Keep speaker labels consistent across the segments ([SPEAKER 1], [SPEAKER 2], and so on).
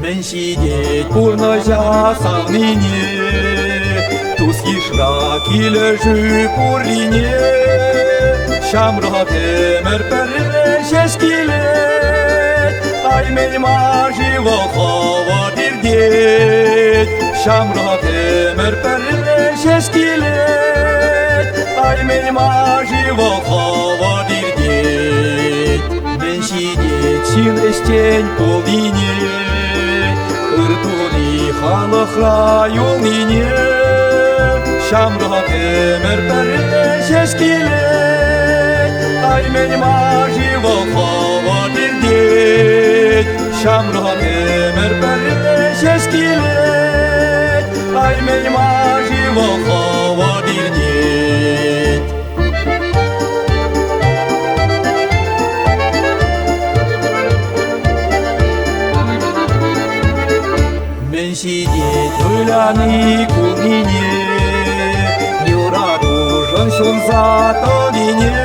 [SPEAKER 1] Мен сидеть пурножа савнине, Тус ишра килежу пурлине, Шамра темер перешеш килет, Ай мельма живо хова дирдет, Шамра темер перешеш килет, Ай мельма живо хова дирдет. Мен сидеть син эстень полине, Ыртуни халықра юлине, Шамра темер перешеш килет, Ай мельма живо хова дирдет, Шамра темер перешеш килет, Ай мельма живо хова дирдет. Мен сидеть ойланы кулине, Юраду жоншун за толине,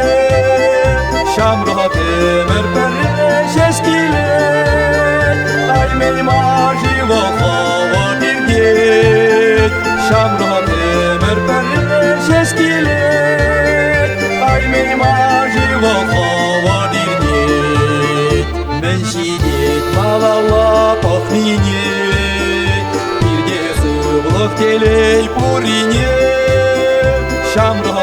[SPEAKER 1] Шамра темер перешеш килет, Ай мельма живо хова дирдет, Шамра темер перешеш килет, Ай мельма живо хова дирдет. Мен сидеть малала пахнине, Телей пурине, Шамра